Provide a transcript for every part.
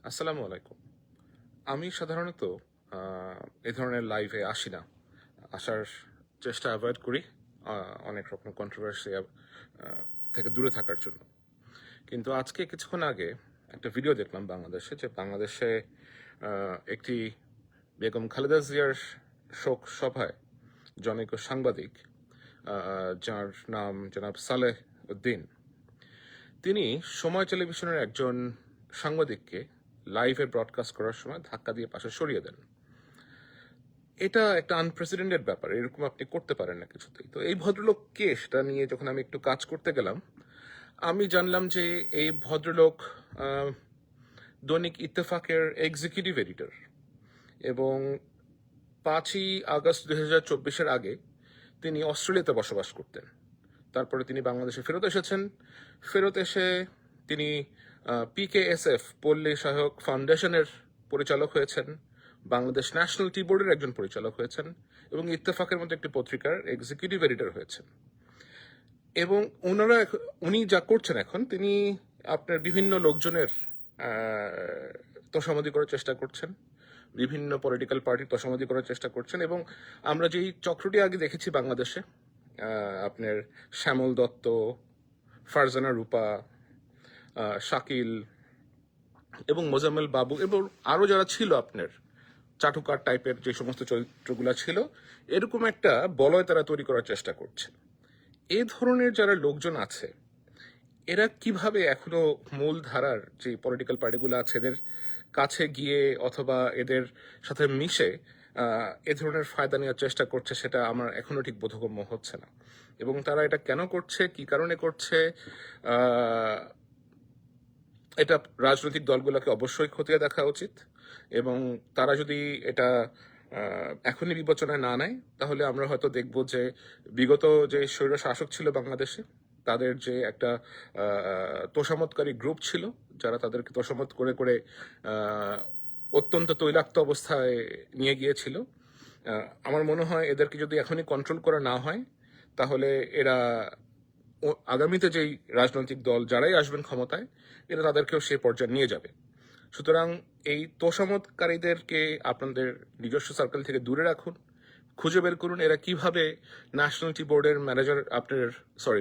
আসসালামু আলাইকুম। আমি সাধারণত এ ধরনের লাইভে আসি না। আসার চেষ্টা অ্যাভয়েড করি অনেক রকম কন্ট্রোভার্সি থেকে দূরে থাকার জন্য। কিন্তু আজকে কিছুক্ষণ আগে একটা ভিডিও দেখলাম বাংলাদেশে একটি বেগম খালেদা জিয়ার শোক সভায় জনৈক সাংবাদিক যার নাম জনাব সালেহ উদ্দিন, তিনি সময় টেলিভিশনের একজন সাংবাদিককে লাইভে ব্রডকাস্ট করার সময় ধাক্কা দিয়ে পাশে সরিয়ে দেন। এটা একটা আনপ্রেসিডেন্টেড ব্যাপার, এরকম আপনি করতে পারেন না কিছুতেই। তো এই ভদ্রলোককে সেটা নিয়ে যখন আমি একটু কাজ করতে গেলাম, আমি জানলাম যে এই ভদ্রলোক দৈনিক ইত্তেফাকের এক্সিকিউটিভ এডিটর এবং 5ই আগস্ট 2024-এর আগে তিনি অস্ট্রেলিয়াতে বসবাস করতেন। তারপরে তিনি বাংলাদেশে ফেরত এসেছেন। ফেরত এসে তিনি PKSF পল্লী সহায়ক ফাউন্ডেশনের পরিচালক হয়েছেন, বাংলাদেশ ন্যাশনাল টি বোর্ডের একজন পরিচালক হয়েছেন এবং ইত্তেফাকের মতো একটি পত্রিকার এক্সিকিউটিভ এডিটর হয়েছেন। এবং উনি যা করছেন এখন, তিনি আপনার বিভিন্ন লোকজনের তোষামোদি করার চেষ্টা করছেন, বিভিন্ন পলিটিক্যাল পার্টির তোষামোদি করার চেষ্টা করছেন। এবং আমরা যেই চক্রটি আগে দেখেছি বাংলাদেশে, আপনার শ্যামল দত্ত, ফারজানা রূপা, শাকিল এবং মোজাম্মেল বাবু এবং আরও যারা ছিল, আপনার চাটুকার টাইপের যে সমস্ত চরিত্রগুলো ছিল, এরকম একটা বলয় তারা তৈরি করার চেষ্টা করছে। এই ধরনের যারা লোকজন আছে, এরা কিভাবে এখনো মূল ধারার যে পলিটিক্যাল পার্টিগুলো আছে এদের কাছে গিয়ে অথবা এদের সাথে মিশে এ ধরনের ফায়দা নেওয়ার চেষ্টা করছে, সেটা আমার এখনো ঠিক বোধগম্য হচ্ছে না। এবং তারা এটা কেন করছে, কি কারণে করছে, এটা রাজনৈতিক দলগুলোকে অবশ্যই খতিয়ে দেখা উচিত। এবং তারা যদি এটা এখনই বিবেচনায় না নেয়, তাহলে আমরা হয়তো দেখব যে বিগত যে স্বৈর শাসক ছিল বাংলাদেশে, তাদের যে একটা তোষামতকারী গ্রুপ ছিল, যারা তাদেরকে তোষামত করে করে অত্যন্ত তৈলাক্ত অবস্থায় নিয়ে গিয়েছিল, আমার মনে হয় এদেরকে যদি এখনই কন্ট্রোল করা না হয়, তাহলে এরা আগামীতে যেই রাজনৈতিক দল যারাই আসবেন ক্ষমতায়, এরা তাদেরকেও সে পর্যায়ে নিয়ে যাবে। সুতরাং এই তোষামতকারীদেরকে আপনাদের নিজস্ব সার্কেল থেকে দূরে রাখুন, খুঁজে বের করুন এরা কিভাবে ন্যাশনালিটি বোর্ডের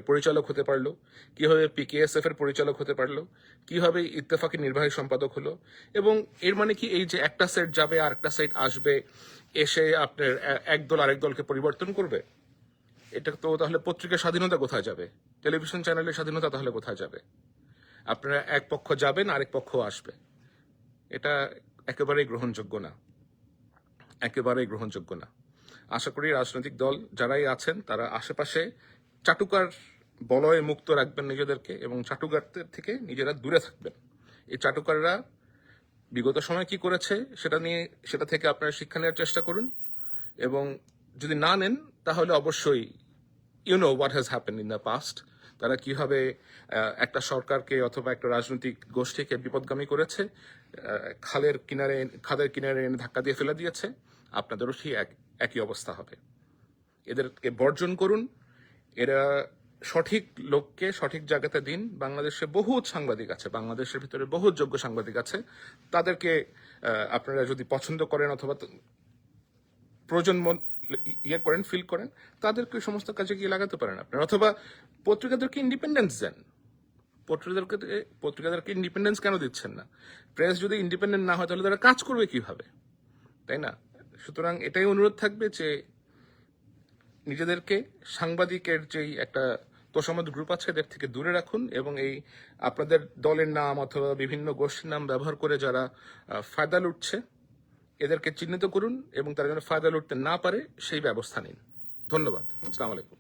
পরিচালক হতে পারলো, কিভাবে PKSF এর পরিচালক হতে পারলো, কিভাবে ইত্তেফাকের নির্বাহী সম্পাদক হলো। এবং এর মানে কি এই যে একটা সেট যাবে আর একটা সেট আসবে, এসে আপনার এক দল আরেক দলকে পরিবর্তন করবে? এটা তো তাহলে পত্রিকার স্বাধীনতা কোথায় যাবে? টেলিভিশন চ্যানেলের স্বাধীনতা তাহলে কোথায় যাবে? আপনারা এক পক্ষ যাবেন, আরেক পক্ষ আসবে। এটা একেবারেই গ্রহণযোগ্য না, একেবারেই গ্রহণযোগ্য না। আশা করি রাজনৈতিক দল যারাই আছেন তারা আশেপাশে চাটুকার বলয়ে মুক্ত রাখবেন নিজেদেরকে এবং চাটুকারদের থেকে নিজেরা দূরে থাকবেন। এই চাটুকাররা বিগত সময় কি করেছে সেটা থেকে আপনারা শিক্ষা নেওয়ার চেষ্টা করুন। এবং যদি না নেন, তাহলে অবশ্যই you know what has happened in the past. তারা কিভাবে একটা সরকারকে অথবা একটা রাজনৈতিক গোষ্ঠীকে বিপদগামী করেছে, খাদের কিনারে এনে ধাক্কা দিয়ে ফেলে দিয়েছে। আপনাদেরও সেই একই অবস্থা হবে। এদেরকে বর্জন করুন। এরা সঠিক লোককে সঠিক জায়গাতে দিন। বাংলাদেশে বহুত সাংবাদিক আছে, বাংলাদেশের ভিতরে বহুত যোগ্য সাংবাদিক আছে। তাদেরকে আপনারা যদি পছন্দ করেন অথবা প্রয়োজন ফিল করেন, তাদেরকে সমস্ত কাজে গিয়ে লাগাতে পারেন আপনারা। অথবা পত্রিকাদেরকে ইন্ডিপেন্ডেন্স দেন। পত্রিকাদেরকে ইন্ডিপেন্ডেন্স কেন দিচ্ছেন না? প্রেস যদি ইন্ডিপেন্ডেন্ট না হয়, তাহলে তারা কাজ করবে কিভাবে, তাই না? সুতরাং এটাই অনুরোধ থাকবে যে নিজেদেরকে সাংবাদিকের যেই একটা তোষামত গ্রুপ আছে এদের থেকে দূরে রাখুন এবং এই আপনাদের দলের নাম অথবা বিভিন্ন গোষ্ঠীর নাম ব্যবহার করে যারা ফায়দা লুটছে, এদেরকে চিহ্নিত করুন এবং তারা যেন ফায়দা লুটতে না পারে সেই ব্যবস্থা নিন। ধন্যবাদ। আসসালামু আলাইকুম।